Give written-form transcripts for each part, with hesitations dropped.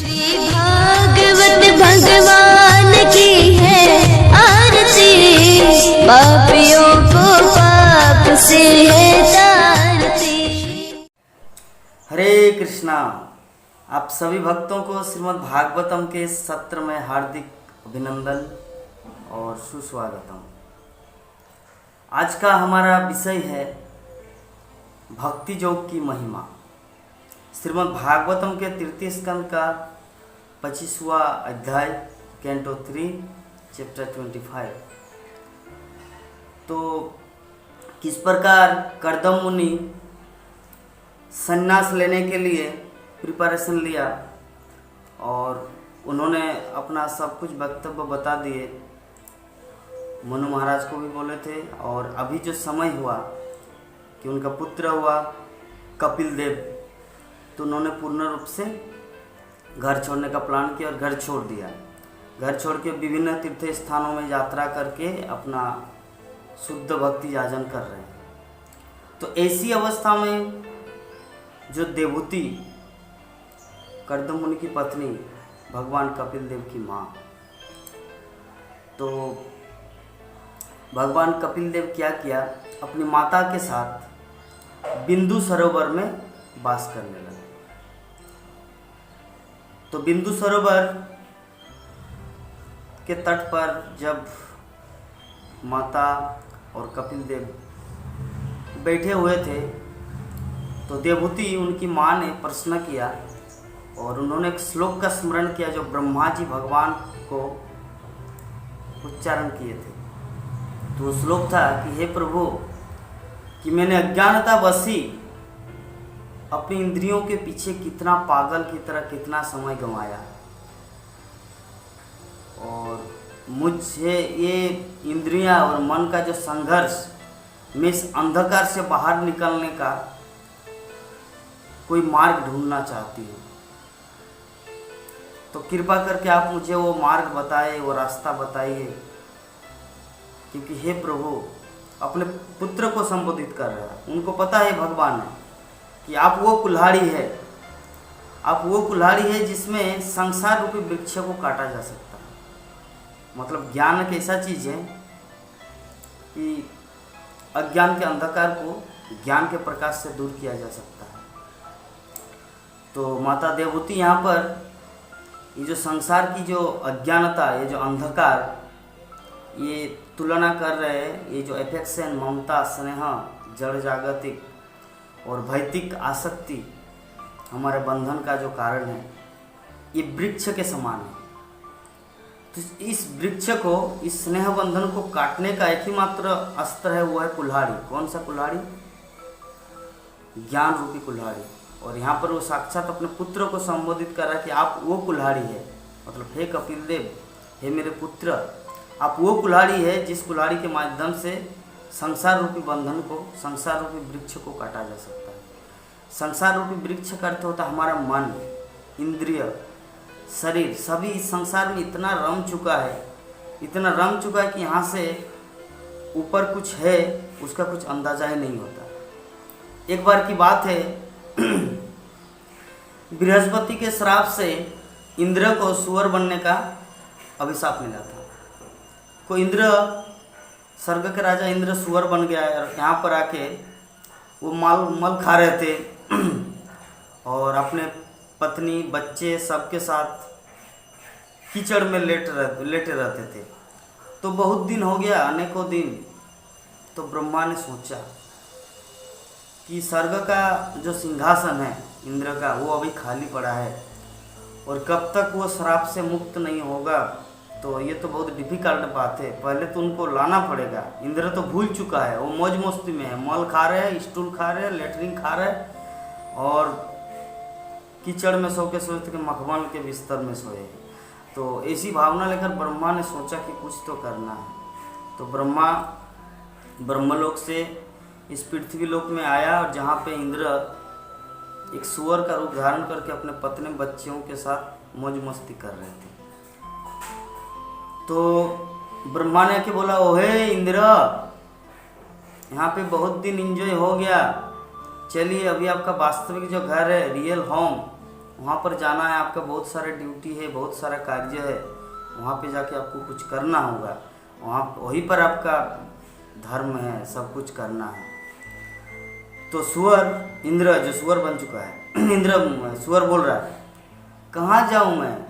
श्री भागवत भगवान की है आरती, पापियों को पाप से है तारती। हरे कृष्णा। आप सभी भक्तों को श्रीमद् भागवतम के सत्र में हार्दिक अभिनंदन और सुस्वागतम। आज का हमारा विषय है भक्ति योग की महिमा। श्रीमद् भागवतम के तृतीय स्कंद का 25वां अध्याय कैंटो 3 चैप्टर 25। तो किस प्रकार कर्दम मुनि संन्यास लेने के लिए प्रिपरेशन लिया और उन्होंने अपना सब कुछ वक्तव्य बता दिए। मनु महाराज को भी बोले थे और अभी जो समय हुआ कि उनका पुत्र हुआ कपिल देव, तो उन्होंने पूर्ण रूप से घर छोड़ने का प्लान किया और घर छोड़ दिया। घर छोड़ के विभिन्न तीर्थ स्थानों में यात्रा करके अपना शुद्ध भक्ति याजन कर रहे हैं। तो ऐसी अवस्था में जो देवहूति कर्दम मुनि की पत्नी भगवान कपिल देव की माँ, तो भगवान कपिल देव क्या किया, अपनी माता के साथ बिंदु सरोवर में वास करने लगे। तो बिंदु सरोवर के तट पर जब माता और कपिल देव बैठे हुए थे तो देवहूति उनकी माँ ने प्रश्न किया और उन्होंने एक श्लोक का स्मरण किया जो ब्रह्मा जी भगवान को उच्चारण किए थे। तो वो श्लोक था कि हे प्रभु, कि मैंने अज्ञानतावशी अपनी इंद्रियों के पीछे कितना पागल की तरह कितना समय गंवाया, और मुझे ये इंद्रियां और मन का जो संघर्ष, मैं इस अंधकार से बाहर निकलने का कोई मार्ग ढूंढना चाहती हूँ। तो कृपा करके आप मुझे वो मार्ग बताइए, वो रास्ता बताइए। क्योंकि हे प्रभु, अपने पुत्र को संबोधित कर रहा है। उनको पता है भगवान है कि आप वो कुल्हाड़ी है, आप वो कुल्हाड़ी है जिसमें संसार रूपी वृक्ष को काटा जा सकता है। मतलब ज्ञान एक ऐसा चीज़ है कि अज्ञान के अंधकार को ज्ञान के प्रकाश से दूर किया जा सकता है। तो माता देवहूति यहाँ पर ये जो संसार की जो अज्ञानता, ये जो अंधकार, ये तुलना कर रहे हैं। ये जो एफेक्शन, ममता, स्नेह, जड़ जागतिक और भौतिक आसक्ति हमारे बंधन का जो कारण है, ये वृक्ष के समान है। तो इस वृक्ष को, इस स्नेह बंधन को काटने का एक ही मात्र अस्त्र है, वो है कुल्हाड़ी। कौन सा कुल्हाड़ी? ज्ञान रूपी कुल्हाड़ी। और यहाँ पर वो साक्षात अपने पुत्र को संबोधित कर रहा है कि आप वो कुल्हाड़ी है। मतलब हे कपिल देव, हे मेरे पुत्र, आप वो कुल्हाड़ी है जिस कुल्हाड़ी के माध्यम से संसार रूपी बंधन को, संसार रूपी वृक्ष को काटा जा सकता है। संसार रूपी वृक्ष का अर्थ होता है हमारा मन, इंद्रिय, शरीर। सभी इस संसार में इतना रम चुका है, इतना रम चुका है कि यहाँ से ऊपर कुछ है उसका कुछ अंदाजा ही नहीं होता। एक बार की बात है, बृहस्पति के श्राप से इंद्र को सुअर बनने का अभिशाप मिला था। को इंद्र, स्वर्ग के राजा इंद्र सुअर बन गया है और यहाँ पर आके वो मल खा रहे थे और अपने पत्नी, बच्चे सबके साथ कीचड़ में लेटे रहते थे। तो बहुत दिन हो गया, अनेकों दिन। तो ब्रह्मा ने सोचा कि स्वर्ग का जो सिंहासन है इंद्र का, वो अभी खाली पड़ा है और कब तक वो श्राप से मुक्त नहीं होगा, तो ये तो बहुत डिफिकल्ट बात है। पहले तो उनको लाना पड़ेगा। इंद्र तो भूल चुका है, वो मौज मस्ती में है, मल खा रहे हैं, स्टूल खा रहे हैं, लेटरिन खा रहे हैं और कीचड़ में सो के सोचते कि मखमल के बिस्तर में सोए। तो ऐसी भावना लेकर ब्रह्मा ने सोचा कि कुछ तो करना है। तो ब्रह्मा ब्रह्मलोक से इस पृथ्वी लोक में आया और जहाँ पे इंद्र एक सुअर का रूप धारण करके अपने पत्नी बच्चियों के साथ मौज मस्ती कर रहे थे। तो ब्रह्मा ने आके बोला, ओहे इंद्र, यहाँ पे बहुत दिन एंजॉय हो गया, चलिए अभी आपका वास्तविक जो घर है, रियल होम, वहाँ पर जाना है, आपका बहुत सारे ड्यूटी है, बहुत सारा कार्य है, वहाँ पे जाके आपको कुछ करना होगा, वहाँ वहीं पर आपका धर्म है, सब कुछ करना है। तो सुअर, इंद्र जो सुअर बन चुका है, इंद्र सुअर बोल रहा है कहाँ जाऊँ मैं,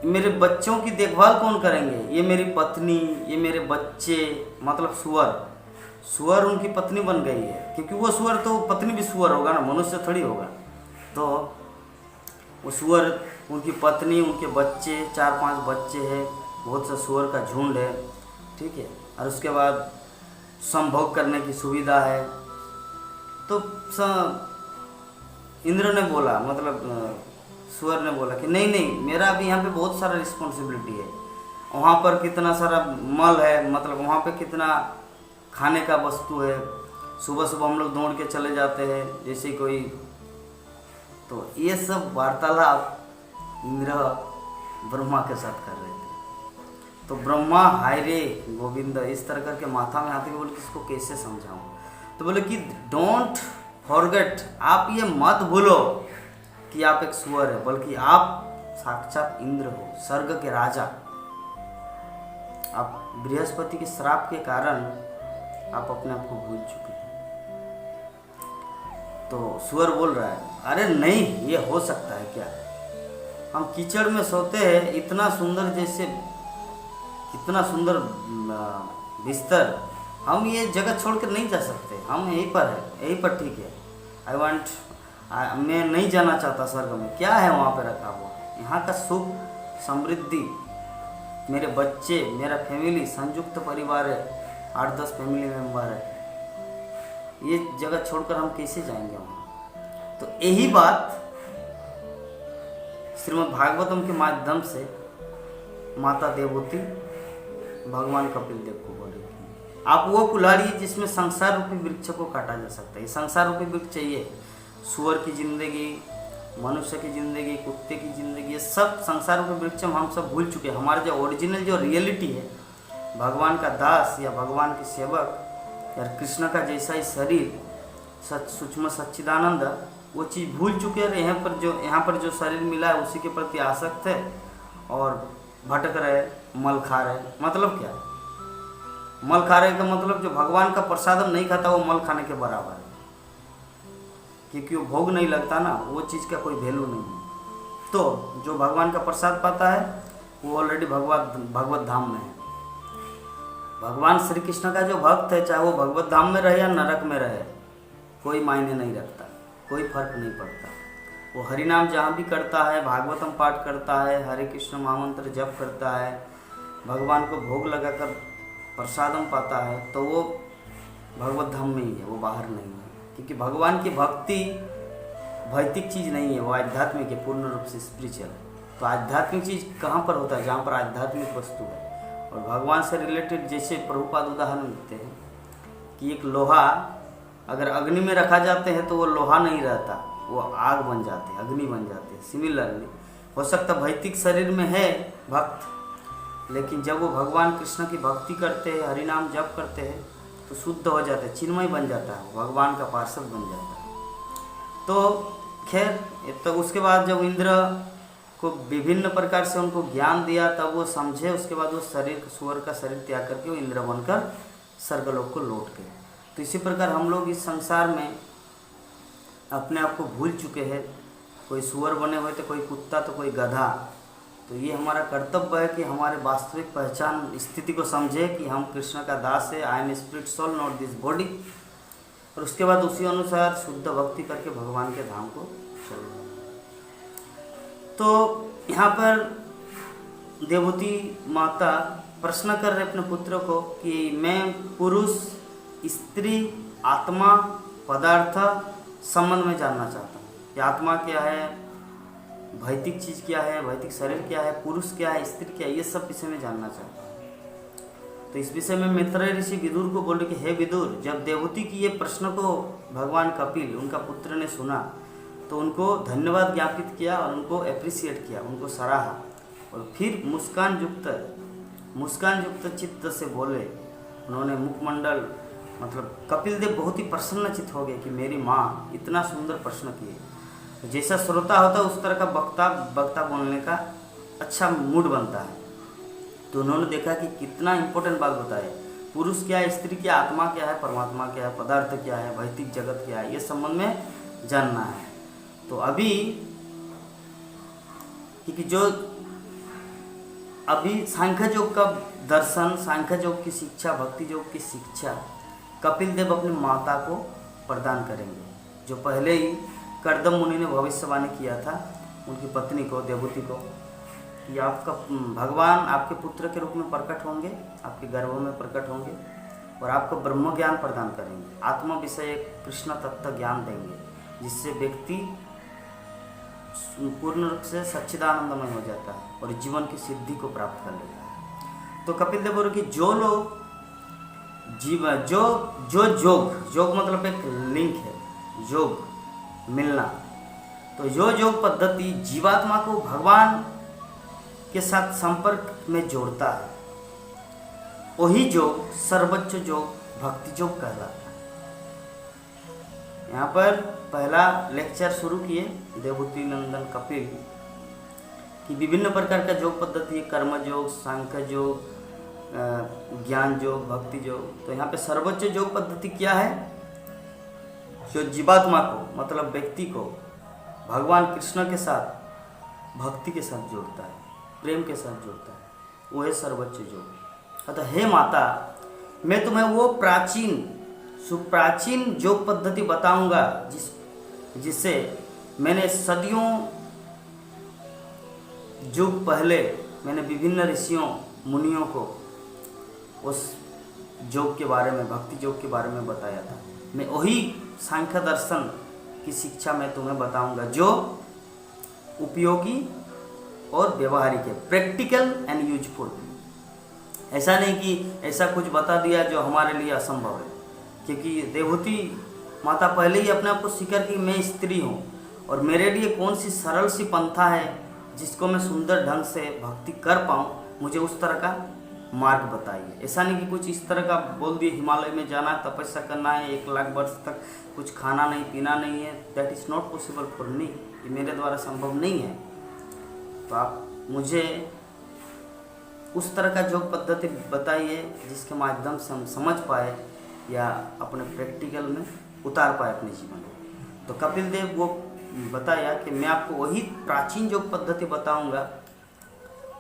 मेरे बच्चों की देखभाल कौन करेंगे, ये मेरी पत्नी, ये मेरे बच्चे, मतलब सुअर उनकी पत्नी बन गई है, क्योंकि वो सुअर तो पत्नी भी सुअर होगा ना, मनुष्य थोड़ी होगा। तो वो सुअर, उनकी पत्नी, उनके बच्चे, 4-5 बच्चे हैं, बहुत सा सुअर का झुंड है, ठीक है। और उसके बाद संभोग करने की सुविधा है। तो इंद्र ने बोला, मतलब सुअर ने बोला कि नहीं नहीं, मेरा अभी यहाँ पे बहुत सारा रिस्पॉन्सिबिलिटी है, वहाँ पर कितना सारा मल है, मतलब वहाँ पे कितना खाने का वस्तु है, सुबह सुबह हम लोग दौड़ के चले जाते हैं जैसे कोई। तो ये सब वार्तालाप इंद्र ब्रह्मा के साथ कर रहे थे। तो ब्रह्मा हाय रे गोविंद इस तरह करके माथा में हाथ के बोले कि इसको कैसे समझाऊं। तो बोले कि डोंट फॉरगेट, आप ये मत भूलो कि आप एक सुअर है, बल्कि आप साक्षात इंद्र हो, स्वर्ग के राजा। आप बृहस्पति के श्राप के कारण आप अपने आप को भूल चुके हैं। तो सुअर बोल रहा है अरे नहीं, ये हो सकता है क्या, हम कीचड़ में सोते हैं, इतना सुंदर, जैसे कितना सुंदर बिस्तर, हम ये जगह छोड़कर नहीं जा सकते, हम यहीं पर है, यहीं पर ठीक है। मैं नहीं जाना चाहता स्वर्ग में, क्या है वहाँ पे रखा हुआ, यहाँ का सुख समृद्धि, मेरे बच्चे, मेरा फैमिली, संयुक्त परिवार है, 8-10 फैमिली मेम्बर है, ये जगह छोड़कर हम कैसे जाएंगे वहाँ। तो यही बात श्रीमद् भागवतम के माध्यम से माता देवहूति भगवान कपिल देव को बोली, आप वो कुल्हाड़ी जिसमें संसार रूपी वृक्ष को काटा जा सकता है। संसार रूपी वृक्ष चाहिए, सुअर की जिंदगी, मनुष्य की जिंदगी, कुत्ते की जिंदगी, ये सब संसार रूपी वृक्ष हम सब भूल चुके हैं। हमारा जो ओरिजिनल जो रियलिटी है, भगवान का दास या भगवान के सेवक या कृष्ण का जैसा ही शरीर, सूक्ष्म सच्चिदानंद, वो चीज़ भूल चुके हैं। यहाँ पर जो शरीर मिला है उसी के प्रति आसक्त है और भटक रहे, मल खा रहे। मतलब क्या, मल खा रहे का मतलब जो भगवान का प्रसादम नहीं खाता वो मल खाने के बराबर है, क्योंकि वो भोग नहीं लगता ना, वो चीज़ का कोई वैल्यू नहीं है। तो जो भगवान का प्रसाद पाता है वो ऑलरेडी भगवत धाम में है। भगवान श्री कृष्ण का जो भक्त है, चाहे वो भगवत धाम में रहे या नरक में रहे, कोई मायने नहीं रखता, कोई फर्क नहीं पड़ता। वो हरि नाम जहाँ भी करता है, भागवतम पाठ करता है, हरे कृष्ण महामंत्र जप करता है, भगवान को भोग लगाकर प्रसादम पाता है, तो वो भगवत धाम में ही है, वो बाहर नहीं है। क्योंकि भगवान की भक्ति भौतिक चीज़ नहीं है, वो आध्यात्मिक है, पूर्ण रूप से स्पिरिचुअल। तो आध्यात्मिक चीज़ कहाँ पर होता है, जहाँ पर आध्यात्मिक वस्तु है। और भगवान से रिलेटेड जैसे प्रभुपाद उदाहरण देते हैं कि एक लोहा अगर अग्नि में रखा जाते हैं तो वो लोहा नहीं रहता, वो आग बन जाते हैं, अग्नि बन जाते हैं। सिमिलरली हो सकता भौतिक शरीर में है भक्त, लेकिन जब वो भगवान कृष्ण की भक्ति करते हैं, हरि नाम जप करते हैं, तो शुद्ध हो जाता है, चिन्मय बन जाता है, भगवान का पार्षद बन जाता है। तो खैर, तो उसके बाद जब इंद्र को विभिन्न प्रकार से उनको ज्ञान दिया, तब वो समझे, उसके बाद वो शरीर, सुअर का शरीर त्याग करके वो इंद्र बनकर स्वर्गलोक को लौट गए। तो इसी प्रकार हम लोग इस संसार में अपने आप को भूल चुके हैं, कोई सुअर बने हुए, तो कोई कुत्ता, तो कोई गधा। तो ये हमारा कर्तव्य है कि हमारे वास्तविक पहचान स्थिति को समझे कि हम कृष्ण का दास है, I am spirit soul not this body, और उसके बाद उसी अनुसार शुद्ध भक्ति करके भगवान के धाम को चले। तो यहाँ पर देवहूति माता प्रश्न कर रहे अपने पुत्र को कि मैं पुरुष, स्त्री, आत्मा, पदार्थ संबंध में जानना चाहता हूँ कि आत्मा क्या है, भौतिक चीज़ क्या है, भौतिक शरीर क्या है, पुरुष क्या है, स्त्री क्या है, ये सब विषय में जानना चाहता हूँ। तो इस विषय में मैत्रेय ऋषि विदुर को बोले कि हे विदुर, जब देवहूति की ये प्रश्न को भगवान कपिल, उनका पुत्र, ने सुना, तो उनको धन्यवाद ज्ञापित किया और उनको अप्रिशिएट किया, उनको सराहा, और फिर मुस्कान युक्त चित्त से बोले। उन्होंने मुखमंडल, मतलब कपिल देव बहुत ही प्रसन्नचित्त हो गए कि मेरी माँ इतना सुंदर प्रश्न किए। जैसा श्रोता होता है उस तरह का वक्ता बोलने का अच्छा मूड बनता है। तो उन्होंने देखा कि कितना इम्पोर्टेंट बात बताए, पुरुष क्या है, स्त्री क्या, आत्मा क्या है, परमात्मा क्या है, पदार्थ क्या है, भौतिक जगत क्या है, ये संबंध में जानना है। तो अभी क्योंकि जो अभी सांख्य योग का दर्शन, सांख्य योग की शिक्षा, भक्ति योग की शिक्षा कपिल देव अपनी माता को प्रदान करेंगे, जो पहले ही कर्दम मुनि ने भविष्यवाणी किया था उनकी पत्नी को, देवहूति को, कि आपका भगवान आपके पुत्र के रूप में प्रकट होंगे, आपके गर्भ में प्रकट होंगे और आपको ब्रह्म ज्ञान प्रदान करेंगे, आत्मा विषय कृष्ण तत्व ज्ञान देंगे, जिससे व्यक्ति पूर्ण रूप से सच्चिदानंदमय हो जाता है और जीवन की सिद्धि को प्राप्त कर लेता है। तो कपिल देव बोले कि जो लोग योग मतलब एक लिंक है, योग मिलना, तो जो योग पद्धति जीवात्मा को भगवान के साथ संपर्क में जोड़ता है, वही योग सर्वोच्च योग भक्ति योग कहलाता है। यहाँ पर पहला लेक्चर शुरू किए देवहूति नंदन कपिल कि विभिन्न प्रकार का योग पद्धति, कर्म योग, सांख्य योग, ज्ञान योग, भक्ति योग। तो यहाँ पे सर्वोच्च योग पद्धति क्या है, जो जीवात्मा को मतलब व्यक्ति को भगवान कृष्ण के साथ भक्ति के साथ जोड़ता है, प्रेम के साथ जोड़ता है, वो है सर्वोच्च योग। अतः हे माता, मैं तुम्हें वो सुप्राचीन योग पद्धति बताऊंगा जिससे मैंने सदियों युग पहले मैंने विभिन्न ऋषियों मुनियों को उस योग के बारे में, भक्ति योग के बारे में बताया था। मैं वही सांख्य दर्शन की शिक्षा मैं तुम्हें बताऊंगा जो उपयोगी और व्यवहारिक है, प्रैक्टिकल एंड यूजफुल। ऐसा नहीं कि ऐसा कुछ बता दिया जो हमारे लिए असंभव है, क्योंकि देवहूति माता पहले ही अपने आप को स्वीकार की मैं स्त्री हूँ और मेरे लिए कौन सी सरल सी पंथा है जिसको मैं सुंदर ढंग से भक्ति कर पाऊँ, मुझे उस तरह का मार्ग बताइए। ऐसा नहीं कि कुछ इस तरह का बोल दिए हिमालय में जाना है, तपस्या करना है, 1 लाख वर्ष तक कुछ खाना नहीं पीना नहीं है, that is not possible for me, ये मेरे द्वारा संभव नहीं है। तो आप मुझे उस तरह का योग पद्धति बताइए जिसके माध्यम से हम समझ पाए या अपने प्रैक्टिकल में उतार पाए अपने जीवन में। तो कपिल देव वो बताया कि मैं आपको वही प्राचीन योग पद्धति बताऊंगा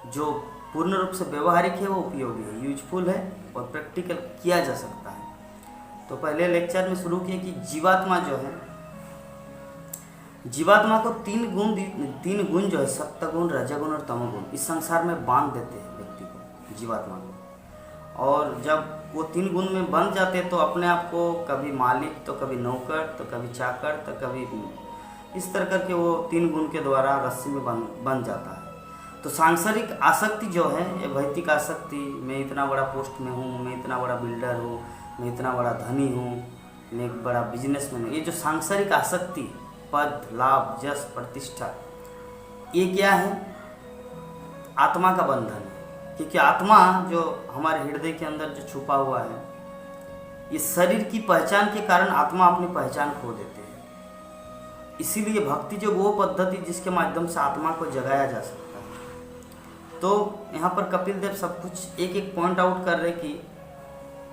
जो पूर्ण रूप से व्यवहारिक है, वो उपयोगी है, यूजफुल है और प्रैक्टिकल किया जा सकता है। तो पहले लेक्चर में शुरू किए कि जीवात्मा जो है, जीवात्मा को 3 गुण जो है, सत्वगुण, रजोगुण और तमोगुण, इस संसार में बांध देते हैं व्यक्ति को, जीवात्मा को। और जब वो 3 गुण में बंध जाते हैं तो अपने आप को कभी मालिक, तो कभी नौकर, तो कभी चाकर, तो कभी इस तरह करके वो 3 गुण के द्वारा रस्सी में बंध जाता है। तो सांसारिक आसक्ति जो है, ये भौतिक आसक्ति, मैं इतना बड़ा पोस्ट में हूँ, मैं इतना बड़ा बिल्डर हूँ, मैं इतना बड़ा धनी हूँ, मैं एक बड़ा बिजनेसमैन हूँ, ये जो सांसारिक आसक्ति, पद, लाभ, यश, प्रतिष्ठा, ये क्या है, आत्मा का बंधन है। क्योंकि आत्मा जो हमारे हृदय के अंदर जो छुपा हुआ है, ये शरीर की पहचान के कारण आत्मा अपनी पहचान खो देते हैं। इसीलिए भक्ति जो वो पद्धति जिसके माध्यम से आत्मा को जगाया जा सकता है। तो यहाँ पर कपिल देव सब कुछ एक एक पॉइंट आउट कर रहे कि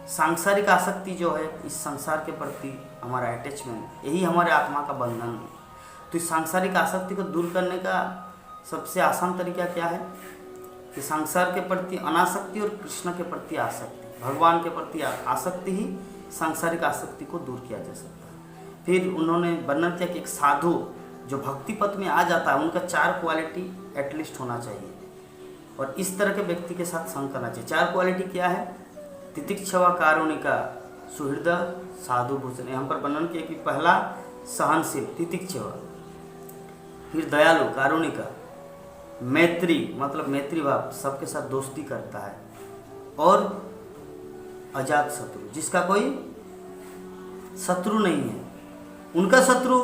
सांसारिक आसक्ति जो है, इस संसार के प्रति हमारा अटैचमेंट, यही हमारे आत्मा का बंधन है। तो इस सांसारिक आसक्ति को दूर करने का सबसे आसान तरीका क्या है कि संसार के प्रति अनासक्ति और कृष्ण के प्रति आसक्ति, भगवान के प्रति आसक्ति ही सांसारिक आसक्ति को दूर किया जा सकता है। फिर उन्होंने वर्णन किया कि एक साधु जो भक्ति पथ में आ जाता है, उनका 4 क्वालिटी एटलीस्ट होना चाहिए और इस तरह के व्यक्ति के साथ संग करना चाहिए। 4 क्वालिटी क्या है, तितिक्षवा, कारुणिका, सुहृद, साधु भूषण। यहाँ पर वर्णन किया कि पहला सहनशील, तितिक्षवा, फिर दयालु, कारुणिका, मैत्री मतलब मैत्री भाव, सबके साथ दोस्ती करता है, और अजात शत्रु, जिसका कोई शत्रु नहीं है। उनका शत्रु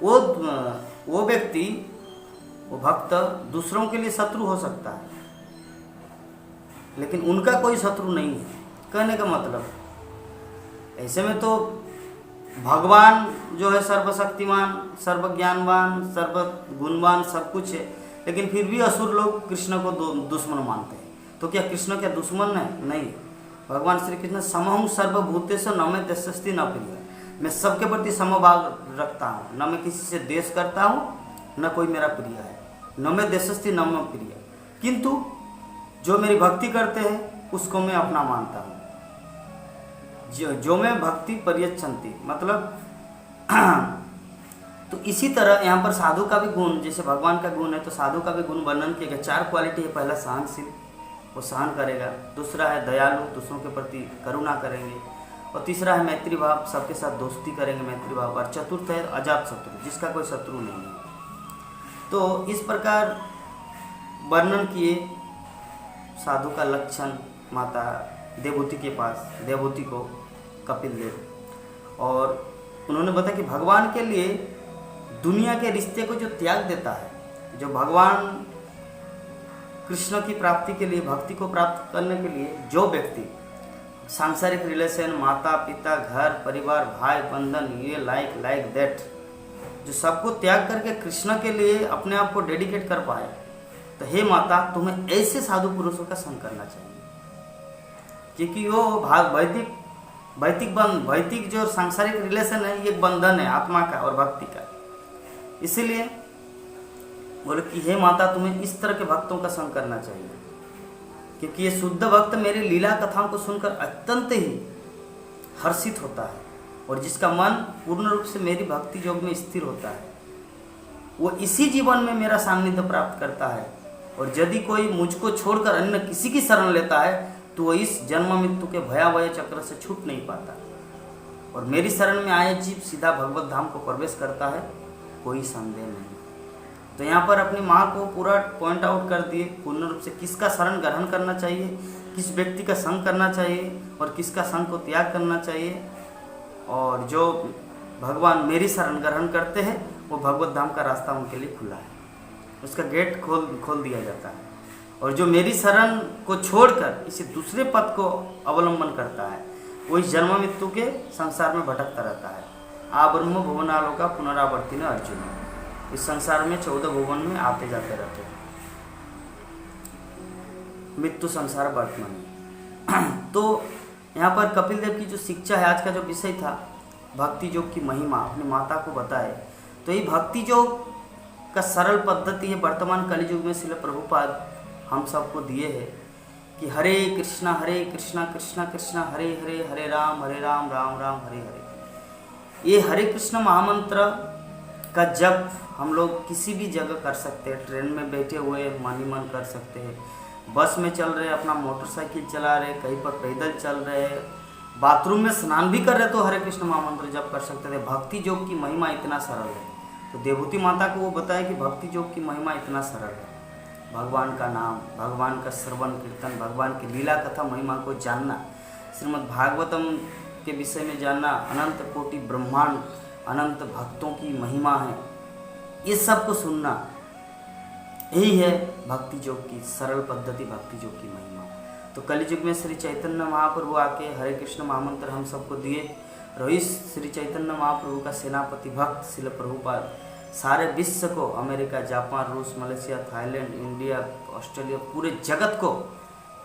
वो व्यक्ति, वो भक्त दूसरों के लिए शत्रु हो सकता है, लेकिन उनका कोई शत्रु नहीं है। कहने का मतलब ऐसे में तो भगवान जो है सर्वशक्तिमान, सर्वज्ञानवान, सर्व गुणवान सब कुछ है, लेकिन फिर भी असुर लोग कृष्ण को दुश्मन मानते हैं। तो क्या कृष्ण क्या दुश्मन है? नहीं। भगवान श्री कृष्ण समहं सर्वभूतेषु न मे द्वेष्यस्ति न प्रियः, मैं सबके प्रति समभाव रखता हूँ, न मैं किसी से द्वेष करता हूँ, न कोई मेरा प्रिय है। न मैं द्वेष्यस्ति न मैं प्रिय, किंतु जो मेरी भक्ति करते हैं उसको मैं अपना मानता हूँ। जो मैं भक्ति पर्यच्छन्ति, मतलब तो इसी तरह यहाँ पर साधु का भी गुण, जैसे भगवान का गुण है तो साधु का भी गुण वर्णन किया गया। 4 क्वालिटी है। पहला सहनशील, वो सहन करेगा। दूसरा है दयालु, दूसरों के प्रति करुणा करेंगे। और तीसरा है मैत्री भाव, सबके साथ दोस्ती करेंगे, मैत्री भाव। और चतुर्थ है अजात शत्रु, जिसका कोई शत्रु नहीं है। तो इस प्रकार वर्णन किए साधु का लक्षण माता देवहूति के पास, देवहूति को कपिल देव। और उन्होंने बताया कि भगवान के लिए दुनिया के रिश्ते को जो त्याग देता है, जो भगवान कृष्ण की प्राप्ति के लिए, भक्ति को प्राप्त करने के लिए जो व्यक्ति सांसारिक रिलेशन, माता पिता, घर परिवार, भाई बंधन, ये लाइक दैट, जो सबको त्याग करके कृष्ण के लिए अपने आप को डेडिकेट कर पाए, तो हे माता तुम्हें ऐसे साधु पुरुषों का संग करना चाहिए। क्योंकि वो भौतिक जो सांसारिक रिलेशन है, ये बंधन है आत्मा का और भक्ति का। इसीलिए बोले कि हे माता तुम्हें इस तरह के भक्तों का संग करना चाहिए, क्योंकि ये शुद्ध भक्त मेरी लीला कथाओं को सुनकर अत्यंत ही हर्षित होता है, और जिसका मन पूर्ण रूप से मेरी भक्ति योग में स्थिर होता है, वो इसी जीवन में मेरा सान्निध्य प्राप्त करता है। और यदि कोई मुझको छोड़कर अन्य किसी की शरण लेता है तो वो इस जन्म मृत्यु के भयावह चक्र से छूट नहीं पाता, और मेरी शरण में आए जीव सीधा भगवत धाम को प्रवेश करता है, कोई संदेह नहीं। तो यहाँ पर अपनी माँ को पूरा पॉइंट आउट कर दिए पूर्ण रूप से, किसका शरण ग्रहण करना चाहिए, किस व्यक्ति का संग करना चाहिए और किसका संग को त्याग करना चाहिए। और जो भगवान मेरी शरण ग्रहण करते हैं वो भगवत धाम का रास्ता उनके लिए खुला है, उसका गेट खोल दिया जाता है। और जो मेरी शरण को छोड़कर इसी दूसरे पथ को अवलंबन करता है, वो इस जन्म मृत्यु के संसार में भटकता रहता है। आ ब्रह्म भुवनालोका पुनरावर्ती न अर्जुन, इस संसार में 14 भुवन में आते जाते रहते हैं, मृत्यु संसार वर्तमान। तो यहाँ पर कपिल देव की जो शिक्षा है, आज का जो विषय था भक्ति योग की महिमा, अपनी माता को बताए। तो ये भक्ति योग का सरल पद्धति है, वर्तमान कलियुग में श्रील प्रभुपाद हम सबको दिए हैं कि हरे कृष्णा कृष्णा कृष्णा हरे हरे, हरे राम राम राम हरे हरे। ये हरे कृष्ण महामंत्र का जप हम लोग किसी भी जगह कर सकते हैं। ट्रेन में बैठे हुए मन ही मन कर सकते हैं, बस में चल रहे, अपना मोटरसाइकिल चला रहे, कहीं पर पैदल चल रहे, बाथरूम में स्नान भी कर रहे तो हरे कृष्ण महामंत्र जप कर सकते थे। भक्ति योग की महिमा इतना सरल है। तो देवहूति माता को वो बताया कि भक्ति योग की महिमा इतना सरल है। भगवान का नाम, भगवान का श्रवण कीर्तन, भगवान की लीला कथा महिमा को जानना, श्रीमद् भागवतम के विषय में जानना, अनंत कोटि ब्रह्मांड अनंत भक्तों की महिमा है, ये सब को सुनना, यही है भक्ति योग की सरल पद्धति, भक्ति योग की महिमा। तो कलियुग में श्री चैतन्य महाप्रभु आके हरे कृष्ण महामंत्र हम सबको दिए। रोहित श्री चैतन्य महाप्रभु का सेनापति भक्त श्रील प्रभुपाद सारे विश्व को, अमेरिका, जापान, रूस, मलेशिया, थाईलैंड, इंडिया, ऑस्ट्रेलिया, पूरे जगत को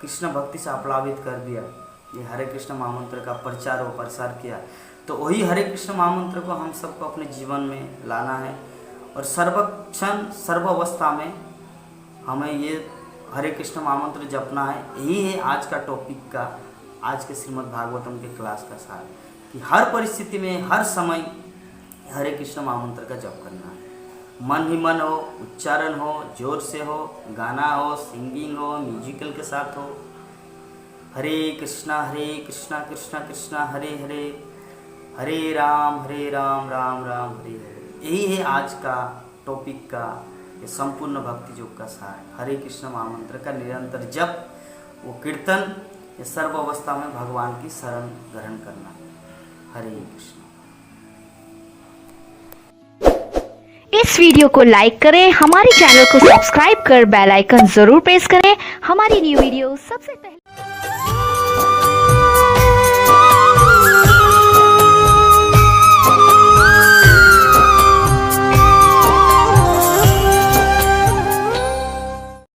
कृष्ण भक्ति से आप्लावित कर दिया। ये हरे कृष्ण महामंत्र का प्रचार और प्रसार किया। तो वही हरे कृष्ण महामंत्र को हम सबको अपने जीवन में लाना है, और सर्वक्षण सर्वावस्था में हमें ये हरे कृष्ण महामंत्र जपना है। यही है आज का टॉपिक का, आज के श्रीमद् भागवतम के क्लास का सार, कि हर परिस्थिति में हर समय हरे कृष्ण महामंत्र का जप करना है। मन ही मन हो, उच्चारण हो, जोर से हो, गाना हो, सिंगिंग हो, म्यूजिकल के साथ हो। हरे कृष्णा कृष्णा कृष्णा हरे हरे, हरे राम राम राम हरे हरे। यही है आज का टॉपिक का ये संपूर्ण भक्ति योग का सार। हरे कृष्ण महामंत्र का निरंतर जप, वो कीर्तन, ये सर्व अवस्था में भगवान की शरण ग्रहण करना। हरे कृष्ण। इस वीडियो को लाइक करें, हमारे चैनल को सब्सक्राइब कर बेल आइकन जरूर प्रेस करें हमारी न्यू वीडियो सबसे पहले।